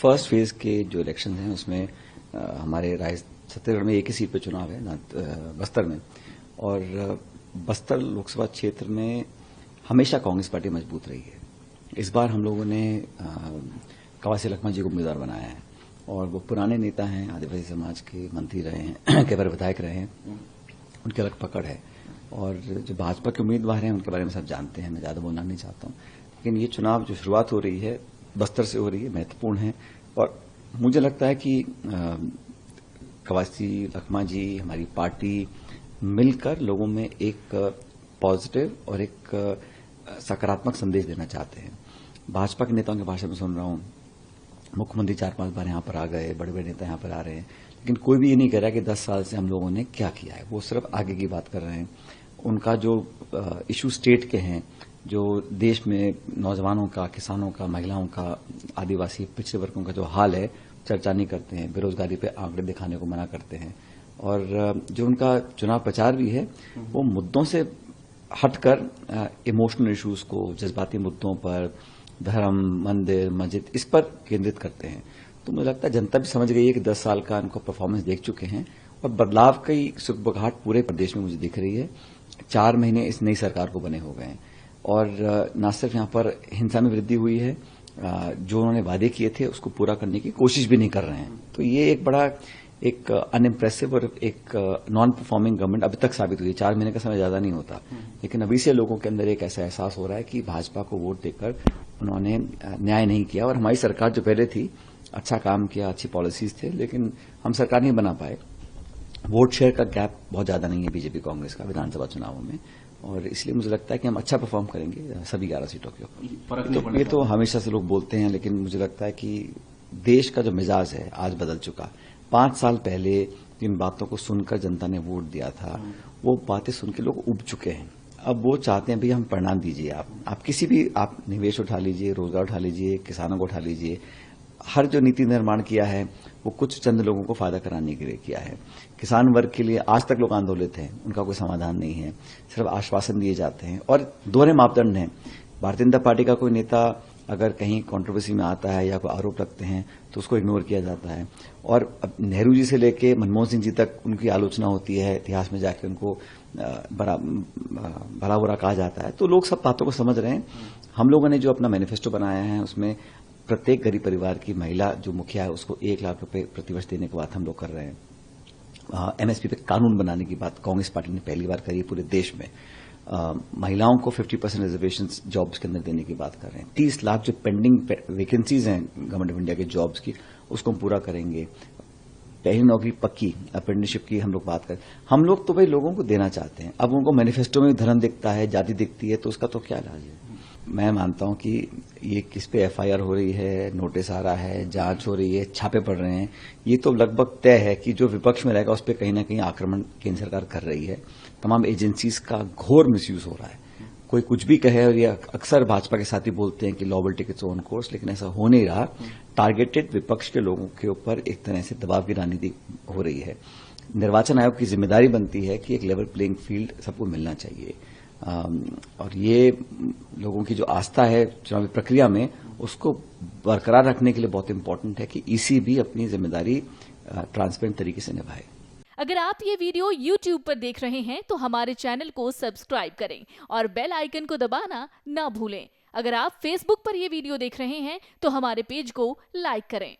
First phase के जो election हैं उसमें हमारे छत्तीसगढ़ में एक ही सीट पे चुनाव है बस्तर में, और बस्तर लोकसभा क्षेत्र में हमेशा कांग्रेस पार्टी मजबूत रही है। इस बार हम लोगों ने कवासी लखमा जी को उम्मीदवार बनाया है और वो पुराने नेता हैं, आदिवासी समाज के मंत्री रहे हैं, कई बार विधायक रहे हैं, उनकी अलग पकड़ है। और जो भाजपा के उम्मीदवार हैं उनके बारे में सब जानते हैं, मैं ज्यादा बोलना नहीं चाहता हूं। लेकिन ये चुनाव जो शुरुआत हो रही है बस्तर से हो रही है, महत्वपूर्ण है। और मुझे लगता है कि कवासी लखमा जी, हमारी पार्टी मिलकर लोगों में एक पॉजिटिव और एक सकारात्मक संदेश देना चाहते हैं। भाजपा के नेताओं के भाषण में सुन रहा हूं, मुख्यमंत्री 4-5 बार यहां पर आ गए, बड़े बड़े नेता यहां पर आ रहे हैं, लेकिन कोई भी ये नहीं कह रहा कि 10 साल से हम लोगों ने क्या किया है। वो सिर्फ आगे की बात कर रहे हैं। उनका जो इशू स्टेट के हैं, जो देश में नौजवानों का, किसानों का, महिलाओं का, आदिवासी पिछड़े वर्गों का जो हाल है, चर्चा नहीं करते हैं। बेरोजगारी पे आंकड़े दिखाने को मना करते हैं। और जो उनका चुनाव प्रचार भी है वो मुद्दों से हटकर इमोशनल इश्यूज को, जज्बाती मुद्दों पर, धर्म, मंदिर, मस्जिद, इस पर केंद्रित करते हैं। तो मुझे लगता है जनता भी समझ गई है कि 10 साल का इनको परफॉर्मेंस देख चुके हैं और बदलाव की सुगबुगाहट पूरे प्रदेश में मुझे दिख रही है। 4 महीने इस नई सरकार को बने हो गए हैं और न सिर्फ यहां पर हिंसा में वृद्धि हुई है, जो उन्होंने वादे किए थे उसको पूरा करने की कोशिश भी नहीं कर रहे हैं। तो ये एक बड़ा एक अनइम्प्रेसिव और एक नॉन परफॉर्मिंग गवर्नमेंट अभी तक साबित हुई है। 4 महीने का समय ज्यादा नहीं होता, लेकिन अभी से लोगों के अंदर एक ऐसा एहसास हो रहा है कि भाजपा को वोट देकर उन्होंने न्याय नहीं किया। और हमारी सरकार जो पहले थी, अच्छा काम किया, अच्छी पॉलिसीज थे, लेकिन हम सरकार नहीं बना पाए। वोट शेयर का गैप बहुत ज्यादा नहीं है बीजेपी कांग्रेस का विधानसभा चुनावों में, और इसलिए मुझे लगता है कि हम अच्छा परफॉर्म करेंगे सभी 11 सीटों के ऊपर। ये तो हमेशा से लोग बोलते हैं, लेकिन मुझे लगता है कि देश का जो मिजाज है आज बदल चुका। 5 साल पहले जिन बातों को सुनकर जनता ने वोट दिया था, वो बातें सुन के लोग उब चुके हैं। अब वो चाहते हैं भैया हम परिणाम दीजिए। आप किसी भी आप निवेश उठा लीजिए, रोजगार उठा लीजिए, किसानों को उठा लीजिए। हर जो नीति निर्माण किया है वो कुछ चंद लोगों को फायदा कराने के लिए किया है। किसान वर्ग के लिए आज तक लोग आंदोलित हैं, उनका कोई समाधान नहीं है, सिर्फ आश्वासन दिए जाते हैं और दोहरे मापदंड हैं। भारतीय जनता पार्टी का कोई नेता अगर कहीं कंट्रोवर्सी में आता है या कोई आरोप रखते हैं तो उसको इग्नोर किया जाता है। और अब नेहरू जी से लेके मनमोहन सिंह जी तक उनकी आलोचना होती है, इतिहास में जाकर उनको भला बुरा कहा जाता है। तो लोग सब बातों को समझ रहे हैं। हम लोगों ने जो अपना मैनिफेस्टो बनाया है उसमें प्रत्येक गरीब परिवार की महिला जो मुखिया है उसको 1 लाख रुपए प्रतिवर्ष देने की बात हम लोग कर रहे हैं। एमएसपी पे कानून बनाने की बात कांग्रेस पार्टी ने पहली बार करी पूरे देश में। महिलाओं को 50% रिजर्वेशन जॉब्स के अंदर देने की बात कर रहे हैं। 30 लाख जो पेंडिंग वैकेंसीज हैं गवर्नमेंट ऑफ इंडिया के जॉब्स की, उसको हम पूरा करेंगे। पहली नौकरी पक्की, अप्रेंटिसशिप की हम लोग बात करें। हम लोग तो भाई लोगों को देना चाहते हैं। अब उनको मैनिफेस्टो में धर्म दिखता है, जाति दिखती है, तो उसका तो क्या इलाज है। मैं मानता हूं कि ये किस पे एफआईआर हो रही है, नोटिस आ रहा है, जांच हो रही है, छापे पड़ रहे हैं, ये तो लगभग तय है कि जो विपक्ष में रहेगा उस पर कहीं ना कहीं आक्रमण केंद्र सरकार कर रही है। तमाम एजेंसीज का घोर मिसयूज हो रहा है। कोई कुछ भी कहे, और ये अक्सर भाजपा के साथी बोलते हैं कि law will take its own course, लेकिन ऐसा हो नहीं रहा। टारगेटेड विपक्ष के लोगों के ऊपर एक तरह से दबाव की राजनीति हो रही है। निर्वाचन आयोग की जिम्मेदारी बनती है कि एक लेवल प्लेइंग फील्ड सबको मिलना चाहिए। और ये लोगों की जो आस्था है चुनावी प्रक्रिया में, उसको बरकरार रखने के लिए बहुत इंपॉर्टेंट है कि ईसी भी अपनी जिम्मेदारी ट्रांसपेरेंट तरीके से निभाए। अगर आप ये वीडियो YouTube पर देख रहे हैं तो हमारे चैनल को सब्सक्राइब करें और बेल आइकन को दबाना ना भूलें। अगर आप Facebook पर ये वीडियो देख रहे हैं तो हमारे पेज को लाइक करें।